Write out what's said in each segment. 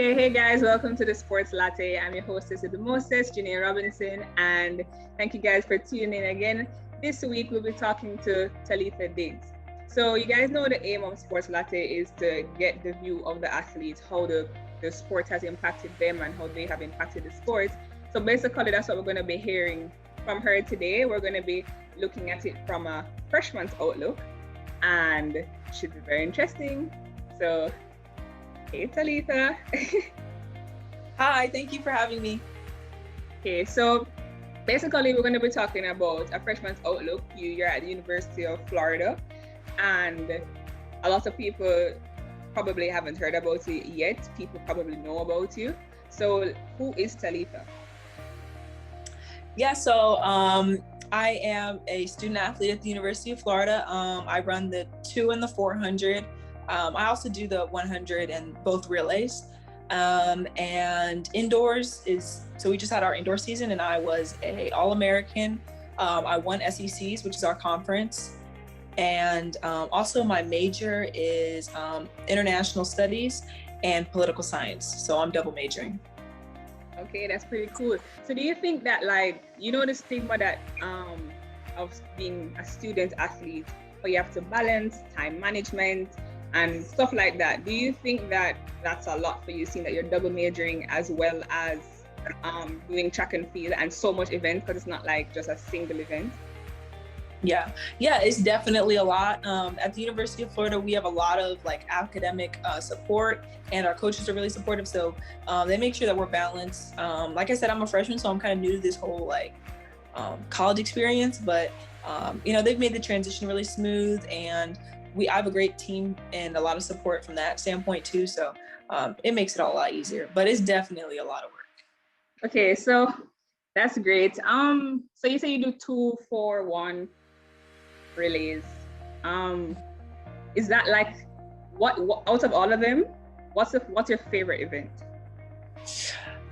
Okay, hey guys, welcome to the Sports Latte. I'm your hostess with the mostest, Janae Robinson, and thank you guys for tuning in again. This week we'll be talking to Talitha Diggs. So you guys know the aim of Sports Latte is to get the view of the athletes, how the sport has impacted them and how they have impacted the sport. So basically that's what we're going to be hearing from her today. We're going to be looking at it from a freshman's outlook, and it should be very interesting. So hey, Talitha. Hi, thank you for having me. Okay, so basically we're going to be talking about a freshman's outlook. You're at the University of Florida, and a lot of people probably haven't heard about it yet. People probably know about you. So who is Talitha? Yeah, so I am a student athlete at the University of Florida. I run the 2 and the 400. I also do the 100 and both relays. And indoors so we just had our indoor season and I was a All-American. I won SECs, which is our conference. And also my major is international studies and political science. So I'm double majoring. Okay, that's pretty cool. So do you think that, like, the stigma that of being a student athlete, where you have to balance time management and stuff like that, do you think that that's a lot for you, seeing that you're double majoring as well as doing track and field and so much events, because it's not like just a single event? Yeah, it's definitely a lot. At the University of Florida, we have a lot of like academic support, and our coaches are really supportive. So they make sure that we're balanced. Like I said, I'm a freshman, so I'm kind of new to this whole like college experience, but they've made the transition really smooth, and I have a great team and a lot of support from that standpoint too. So it makes it all a lot easier, but it's definitely a lot of work. Okay, so that's great. So you say you do 2, 4, 1 relays. Is that like what out of all of them, what's your favorite event?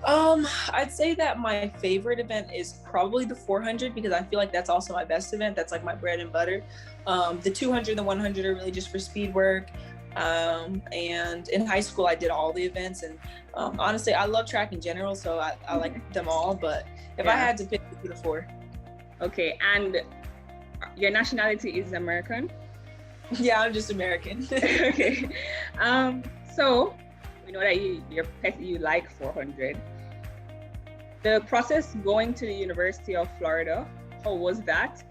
I'd say that my favorite event is probably the 400, because I feel like that's also my best event. That's like my bread and butter. The 200 and the 100 are really just for speed work. And in high school, I did all the events. And honestly, I love track in general, so I like them all. But if I had to pick, it would be the 4. Okay, and your nationality is American? Yeah, I'm just American. Okay. So we know that you like 400. The process going to the University of Florida, how was that?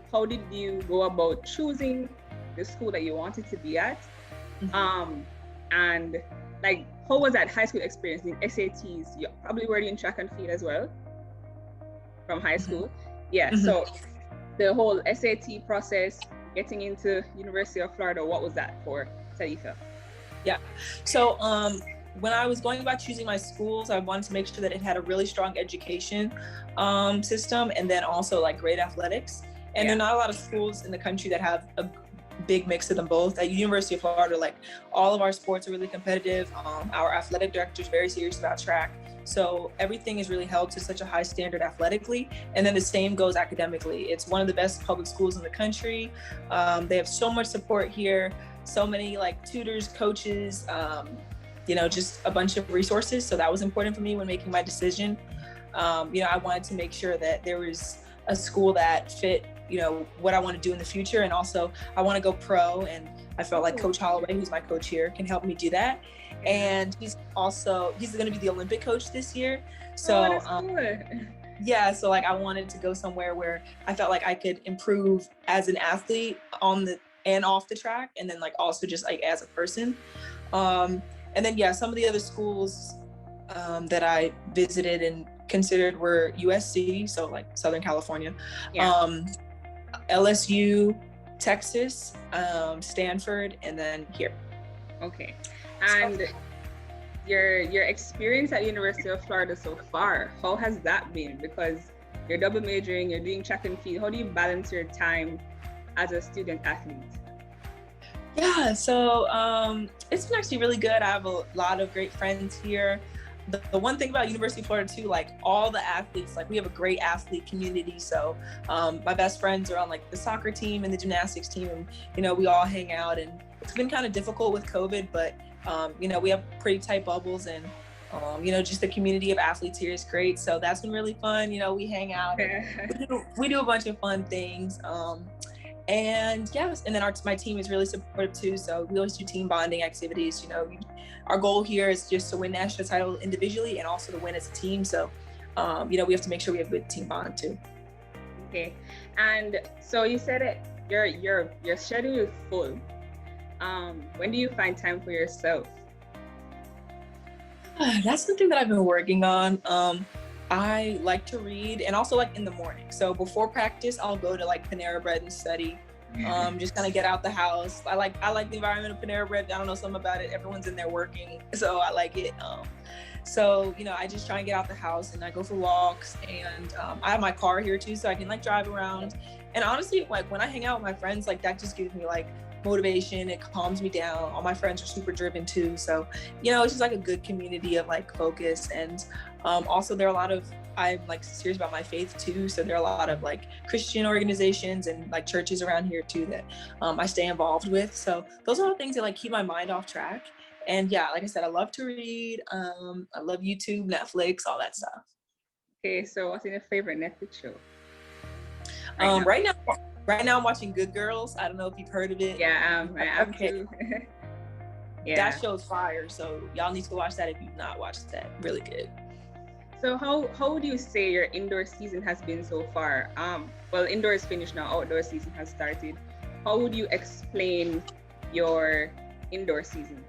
How did you go about choosing the school that you wanted to be at? Mm-hmm. And like, how was that high school experience in SATs? You probably were in track and field as well from high school. Mm-hmm. Yeah. Mm-hmm. So the whole SAT process, getting into University of Florida, what was that for Talitha? Yeah. So when I was going about choosing my schools, I wanted to make sure that it had a really strong education system, and then also like great athletics. And there are not a lot of schools in the country that have a big mix of them both. At University of Florida, like all of our sports are really competitive. Our athletic director is very serious about track. So everything is really held to such a high standard athletically. And then the same goes academically. It's one of the best public schools in the country. They have so much support here, so many like tutors, coaches, just a bunch of resources. So that was important for me when making my decision. I wanted to make sure that there was a school that fit, what I want to do in the future. And also I want to go pro. And I felt like Coach Holloway, who's my coach here, can help me do that. And he's going to be the Olympic coach this year. So, so like I wanted to go somewhere where I felt like I could improve as an athlete on the and off the track. And then like also just like as a person. And then, some of the other schools that I visited and considered were USC, so like Southern California, LSU, Texas, Stanford, and then here. Okay. And your experience at University of Florida so far, how has that been? Because you're double majoring, you're doing track and field. How do you balance your time as a student athlete? Yeah, so it's been actually really good. I have a lot of great friends here. The one thing about University of Florida too, like all the athletes, like we have a great athlete community. So my best friends are on like the soccer team and the gymnastics team, and we all hang out. And it's been kind of difficult with COVID, but we have pretty tight bubbles, and Just the community of athletes here is great. So that's been really fun. We hang out and we do a bunch of fun things. And yes, and then my team is really supportive too. So we always do team bonding activities. Our goal here is just to win national title individually and also to win as a team. So, we have to make sure we have good team bond too. Okay, and so you said it. Your schedule is full. When do you find time for yourself? That's something that I've been working on. I like to read, and also like in the morning. So before practice, I'll go to like Panera Bread and study. Just kind of get out the house. I like the environment of Panera Bread. I don't know, something about it. Everyone's in there working, so I like it. I just try and get out the house, and I go for walks. And I have my car here too, so I can like drive around. And honestly, like when I hang out with my friends, like that just gives me like motivation. It calms me down. All my friends are super driven too, so it's just like a good community of like focus. And also there are a lot of, I'm like serious about my faith too, so there are a lot of like Christian organizations and like churches around here too that I stay involved with. So those are all things that like keep my mind off track. And yeah, like I said, I love to read. I love YouTube, Netflix, all that stuff. Okay, so what's your favorite Netflix show? Right now I'm watching Good Girls. I don't know if you've heard of it. Yeah, I am too. Yeah. That show's fire, so y'all need to watch that if you've not watched that. Really good. So how would you say your indoor season has been so far? Well, indoor is finished now, outdoor season has started. How would you explain your indoor season?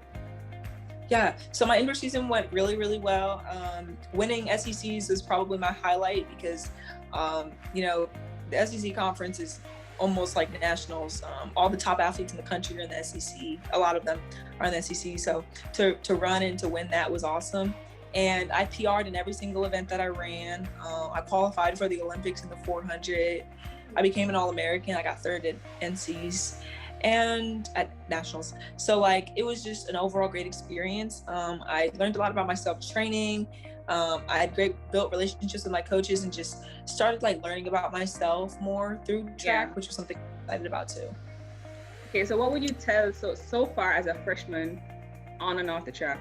Yeah, so my indoor season went really, really well. Winning SECs was probably my highlight because, the SEC conference is almost like nationals. All the top athletes in the country are in the SEC. A lot of them are in the SEC. So to run and to win that was awesome. And I PR'd in every single event that I ran. I qualified for the Olympics in the 400. I became an All-American. I got third at NCs and at nationals. So like, it was just an overall great experience. I learned a lot about myself training. I had built relationships with my coaches and just started like learning about myself more through track, which was something I'm excited about too. Okay, so what would you tell, so far as a freshman on and off the track,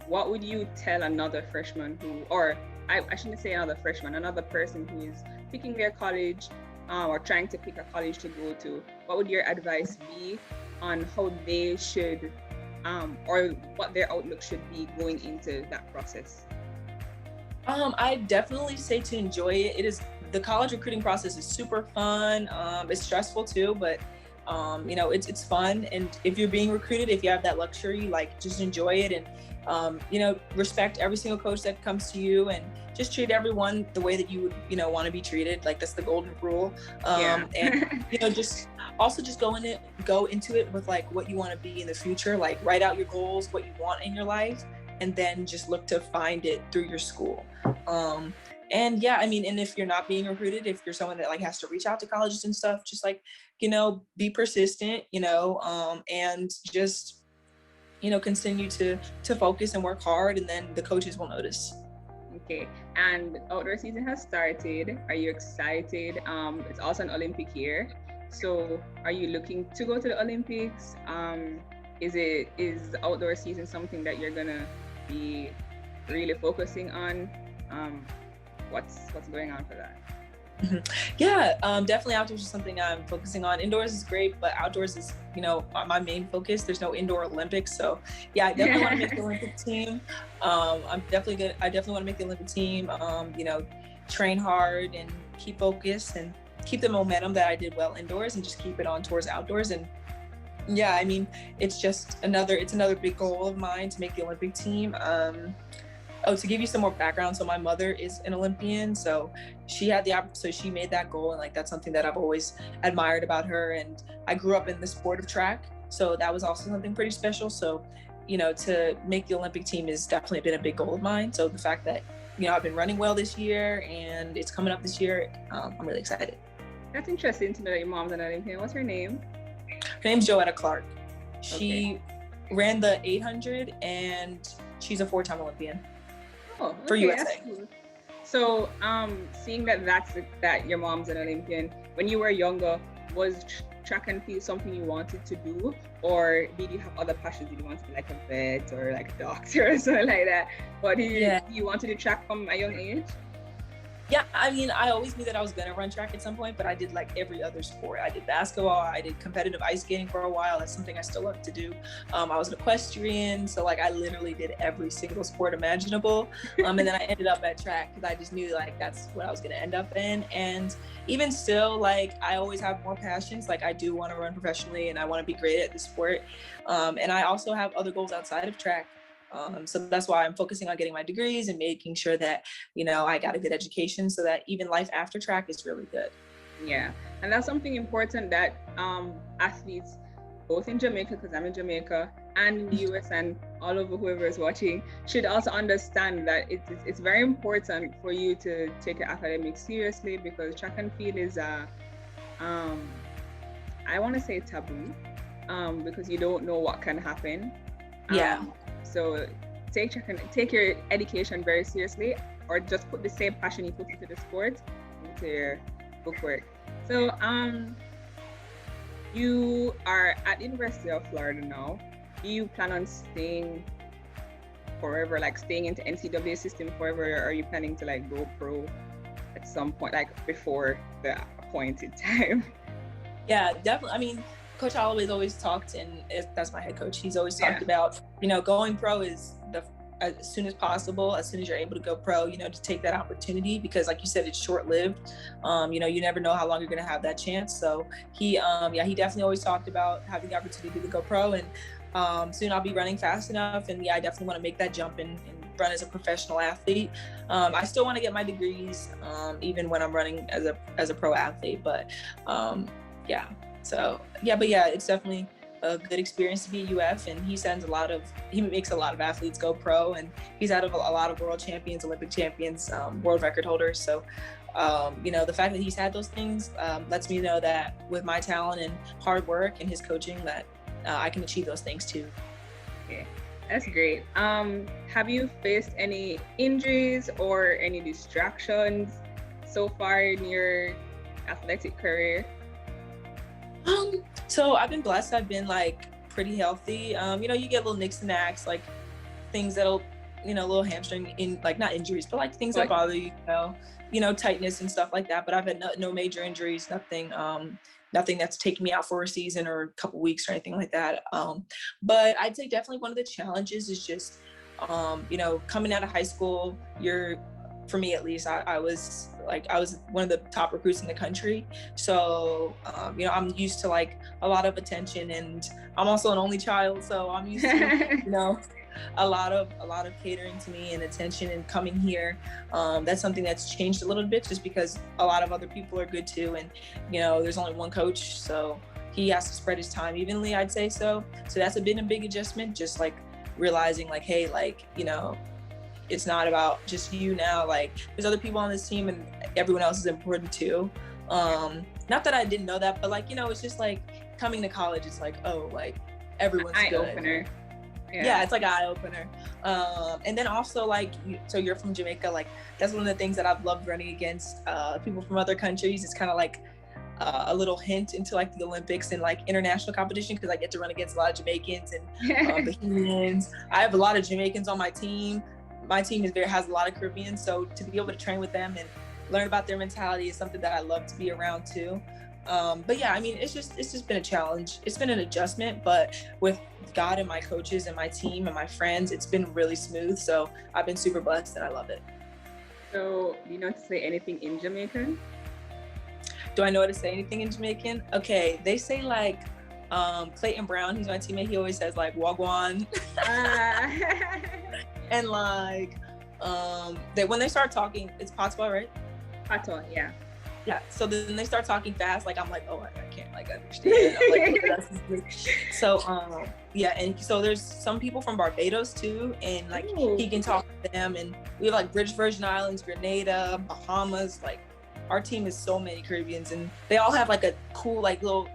what would you tell another freshman I shouldn't say another freshman, another person who is picking their college or trying to pick a college to go to? What would your advice be on how they should or what their outlook should be going into that process? I definitely say to enjoy it. The college recruiting process is super fun. It's stressful too, but it's fun. And if you're being recruited, if you have that luxury, like just enjoy it and respect every single coach that comes to you and just treat everyone the way that you would, want to be treated. Like that's the golden rule. And just go into it with like what you want to be in the future, like write out your goals, what you want in your life, and then just look to find it through your school. And if you're not being recruited, if you're someone that like has to reach out to colleges and stuff, just like, be persistent, and just, continue to focus and work hard, and then the coaches will notice. Okay, and outdoor season has started. Are you excited? It's also an Olympic year. So are you looking to go to the Olympics? Is outdoor season something that you're gonna be really focusing on? What's going on for that? Yeah, definitely outdoors is something I'm focusing on. Indoors is great, but outdoors is, my main focus. There's no indoor Olympics. So yeah, I definitely want to make the Olympic team. I definitely want to make the Olympic team, train hard and keep focused and keep the momentum that I did well indoors and just keep it on towards outdoors. And yeah, it's another big goal of mine to make the Olympic team. To give you some more background, so my mother is an Olympian, so she made that goal, and like that's something that I've always admired about her. And I grew up in the sport of track, so that was also something pretty special. So, to make the Olympic team has definitely been a big goal of mine. So the fact that I've been running well this year and it's coming up this year, I'm really excited. That's interesting to know that your mom's an Olympian. What's her name? Her name's Joetta Clark. She ran the 800 and she's a 4-time Olympian. Oh, okay, for USA. Cool. So, seeing that your mom's an Olympian, when you were younger, was track and field something you wanted to do, or did you have other passions? Did you want to be like a vet or like a doctor or something like that? But you wanted to track from a young age? Yeah, I mean, I always knew that I was gonna run track at some point, but I did like every other sport. I did basketball, I did competitive ice skating for a while. That's something I still love to do. I was an equestrian, so like I literally did every single sport imaginable. And then I ended up at track because I just knew like that's what I was gonna end up in. And even still, like I always have more passions. Like I do want to run professionally and I want to be great at the sport. And I also have other goals outside of track. So that's why I'm focusing on getting my degrees and making sure that, you know, I got a good education so that even life after track is really good. Yeah. And that's something important that athletes, both in Jamaica, because I'm in Jamaica, and in the US and all over whoever is watching, should also understand that it's very important for you to take your academics seriously, because track and field is I want to say taboo, because you don't know what can happen. Yeah. So take your education very seriously, or just put the same passion you put into the sport into your bookwork. So you are at the University of Florida now. Do you plan on staying forever, like staying into NCAA system forever, or are you planning to like go pro at some point, like before the appointed time? Yeah, definitely. I mean, Coach Holloway's always talked, and that's my head coach. He's always talked about, you know, going pro is as soon as possible, as soon as you're able to go pro, you know, to take that opportunity, because like you said, it's short-lived. You know, you never know how long you're going to have that chance. So he definitely always talked about having the opportunity to go pro, and soon I'll be running fast enough. And I definitely want to make that jump and run as a professional athlete. I still want to get my degrees, even when I'm running as a pro athlete, but So it's definitely a good experience to be at UF, and he makes a lot of athletes go pro, and he's out of a lot of world champions, Olympic champions, world record holders. So, you know, the fact that he's had those things lets me know that with my talent and hard work and his coaching that I can achieve those things too. Okay, that's great. Have you faced any injuries or any distractions so far in your athletic career? So I've been blessed. I've been like pretty healthy. You know, you get little nicks and knacks, like things that'll, you know, little hamstring in, like not injuries, but like things that bother you, you know, tightness and stuff like that. But I've had no major injuries, nothing that's taken me out for a season or a couple weeks or anything like that. But I'd say definitely one of the challenges is just, you know, coming out of high school, for me at least, I was one of the top recruits in the country. So, you know, I'm used to like a lot of attention, and I'm also an only child. So I'm used to, you know, a lot of catering to me and attention, and coming here. That's something that's changed a little bit, just because a lot of other people are good too. And, you know, there's only one coach, so he has to spread his time evenly, I'd say so. So that's been a big adjustment, just like realizing like, hey, like, you know, it's not about just you now, like there's other people on this team and everyone else is important too. Not that I didn't know that, but like, you know, it's just like coming to college, it's like, oh, like everyone's eye good. Opener. Yeah, it's like an eye opener. And then also like, so you're from Jamaica, like that's one of the things that I've loved running against people from other countries. It's kind of like a little hint into like the Olympics and like international competition, because I get to run against a lot of Jamaicans and Bahamians. I have a lot of Jamaicans on my team. My team has a lot of Caribbean, so to be able to train with them and learn about their mentality is something that I love to be around too. But yeah, I mean, it's just been a challenge. It's been an adjustment, but with God and my coaches and my team and my friends, it's been really smooth. So I've been super blessed and I love it. So do you know how to say anything in Jamaican? Do I know how to say anything in Jamaican? Okay, they say like Clayton Brown, he's my teammate, he always says like wagwan. And like when they start talking, it's patois, right? Patois, yeah. Yeah, so then they start talking fast, like I'm like, oh, I can't like understand. I'm like, what else is this? So yeah, and so there's some people from Barbados too, and like he can talk to them, and we have like British Virgin Islands, Grenada, Bahamas. Like our team is so many Caribbeans, and they all have like a cool like little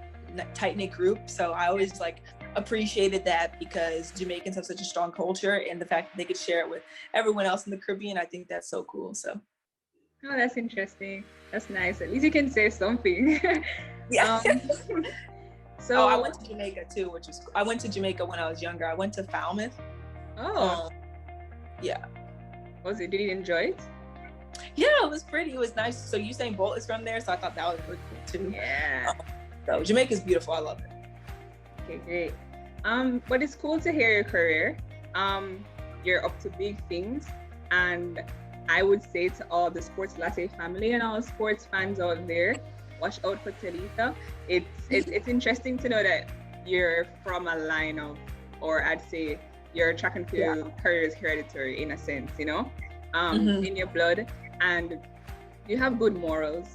tight-knit group. So I always like appreciated that, because Jamaicans have such a strong culture, and the fact that they could share it with everyone else in the Caribbean, I think that's so cool. So oh, that's interesting. That's nice. At least you can say something. Yeah. So I went to Jamaica too, I went to Jamaica when I was younger. I went to Falmouth. Oh, yeah. Was it? Did you enjoy it? Yeah, it was pretty. It was nice. So Usain Bolt is from there, so I thought that was really cool too. Yeah. So Jamaica's beautiful. I love it. Okay, great. But it's cool to hear your career. You're up to big things, and I would say to all the Sports Latte family and all sports fans out there, watch out for Talitha. It's interesting to know that you're from a line of, or I'd say your track and field career is hereditary in a sense, you know, in your blood, and you have good morals.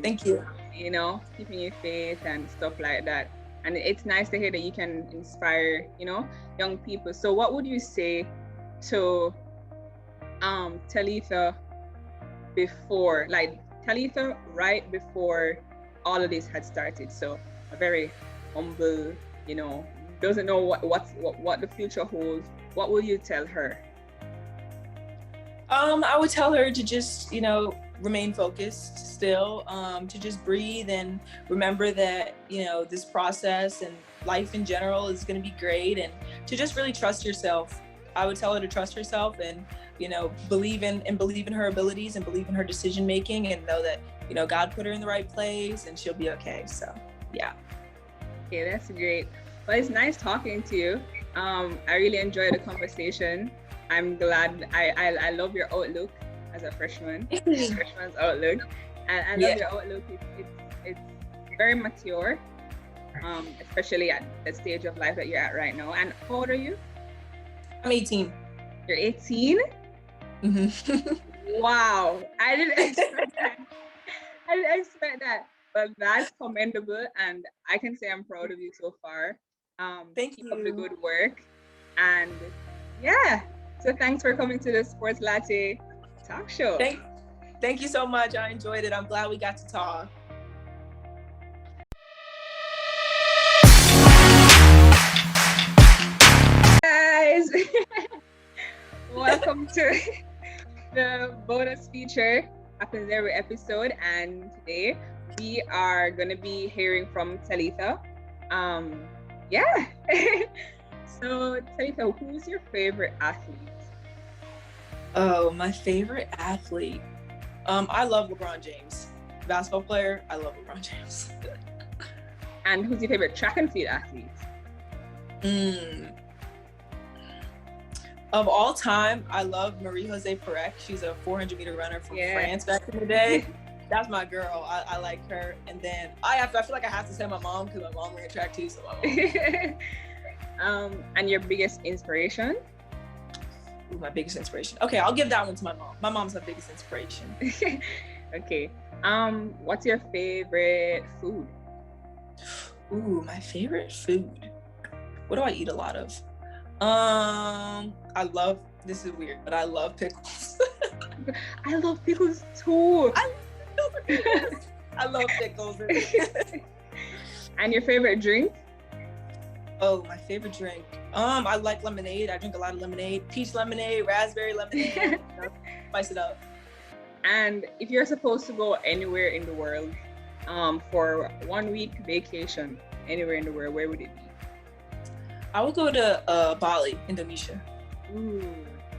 Thank you. You know, keeping your faith and stuff like that. And it's nice to hear that you can inspire, you know, young people. So what would you say to Talitha before, like Talitha right before all of this had started? So a very humble, you know, doesn't know what the future holds. What will you tell her? I would tell her to just, you know, remain focused still, to just breathe and remember that, you know, this process and life in general is going to be great, and to just really trust yourself. I would tell her to trust herself and, you know, believe in her abilities and believe in her decision making, and know that, you know, God put her in the right place and she'll be okay. So yeah. Okay, that's great. Well, it's nice talking to you. I really enjoyed the conversation. I'm glad. I love your outlook as a freshman. Freshman's outlook, and I love your outlook. It's very mature, especially at the stage of life that you're at right now. And how old are you? I'm 18. You're 18? Mm-hmm. Wow, I didn't expect that. I didn't expect that, but that's commendable, and I can say I'm proud of you so far. Thank Keep you. up the good work, and yeah. So thanks for coming to the Sports Latte talk show. Thank you so much. I enjoyed it. I'm glad we got to talk. Guys, welcome to the bonus feature. Happens every episode, and today we are gonna be hearing from Talitha. Yeah. So Talitha, who's your favorite athlete? Oh, my favorite athlete. I love LeBron James. Basketball player, I love LeBron James. And who's your favorite track and field athlete? Of all time, I love Marie-José Perec. She's a 400-meter runner from France back in the day. That's my girl. I like her. And then I feel like I have to say my mom, because my mom ran track too. So my mom. And your biggest inspiration? Ooh, my biggest inspiration. Okay, I'll give that one to my mom. My mom's my biggest inspiration. Okay. What's your favorite food? Ooh, my favorite food. What do I eat a lot of? I love, this is weird, but I love pickles. I love pickles too. I love pickles. And your favorite drink? Oh, my favorite drink. I like lemonade. I drink a lot of lemonade. Peach lemonade, raspberry lemonade. Spice it up. And if you're supposed to go anywhere in the world, for 1 week vacation, anywhere in the world, where would it be? I would go to Bali, Indonesia. Ooh.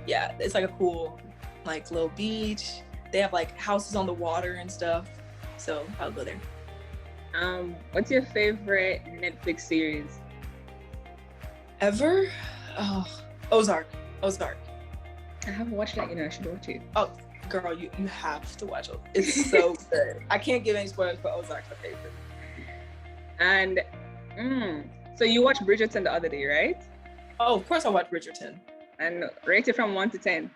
Yeah, it's like a cool, like little beach. They have like houses on the water and stuff. So I'll go there. What's your favorite Netflix series? Ever? Oh, Ozark. I haven't watched that, you know, I should watch it. Oh, girl, you have to watch it. It's so good. I can't give any spoilers, but Ozark's my favorite. And so you watched Bridgerton the other day, right? Oh, of course I watched Bridgerton. And rate it from 1 to 10.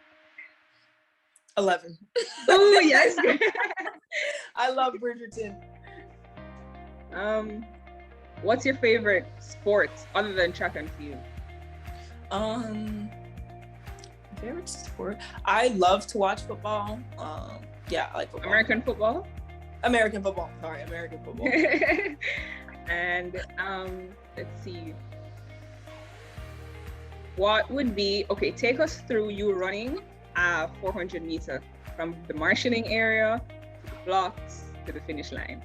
11. Oh yes. I love Bridgerton. What's your favorite sport other than track and field? Favorite sport? I love to watch football. Yeah, I like football. American football? American football. Sorry, American football. And let's see. What would be, okay, take us through you running 400 meter from the marshalling area to the blocks to the finish line.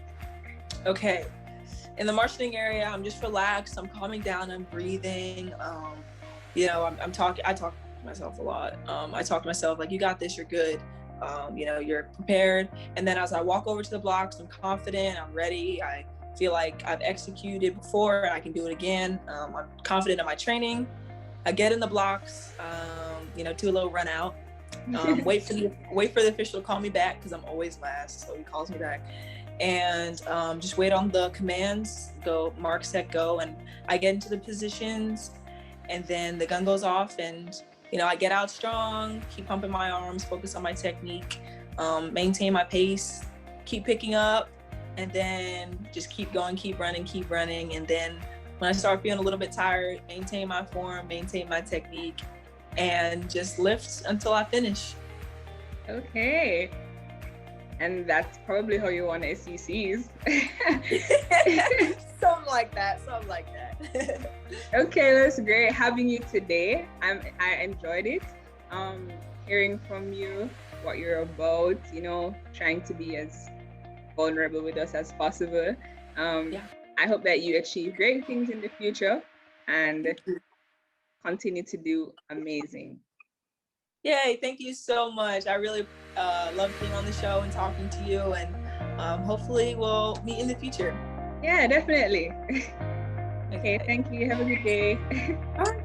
Okay. in the marshalling area, I'm just relaxed. I'm calming down. I'm breathing. You know, I'm talking. I talk to myself a lot. I talk to myself like, "You got this. You're good. You know, you're prepared." And then as I walk over to the blocks, I'm confident. I'm ready. I feel like I've executed before and I can do it again. I'm confident in my training. I get in the blocks. You know, do a little run out. Wait for the official to call me back because I'm always last, so he calls me back, and just wait on the commands. Go, mark, set, go, and I get into the positions, and then the gun goes off, and you know, I get out strong, keep pumping my arms, focus on my technique, maintain my pace, keep picking up, and then just keep going, keep running, and then when I start feeling a little bit tired, maintain my form, maintain my technique, and just lift until I finish. Okay. And that's probably how you won SECs. Something like that. Okay, that's great having you today. I enjoyed it. Hearing from you what you're about, you know, trying to be as vulnerable with us as possible. I hope that you achieve great things in the future and continue to do amazing. Yay, thank you so much. I really love being on the show and talking to you, and hopefully we'll meet in the future. Yeah, definitely. Okay, thank you. Have a good day. All right.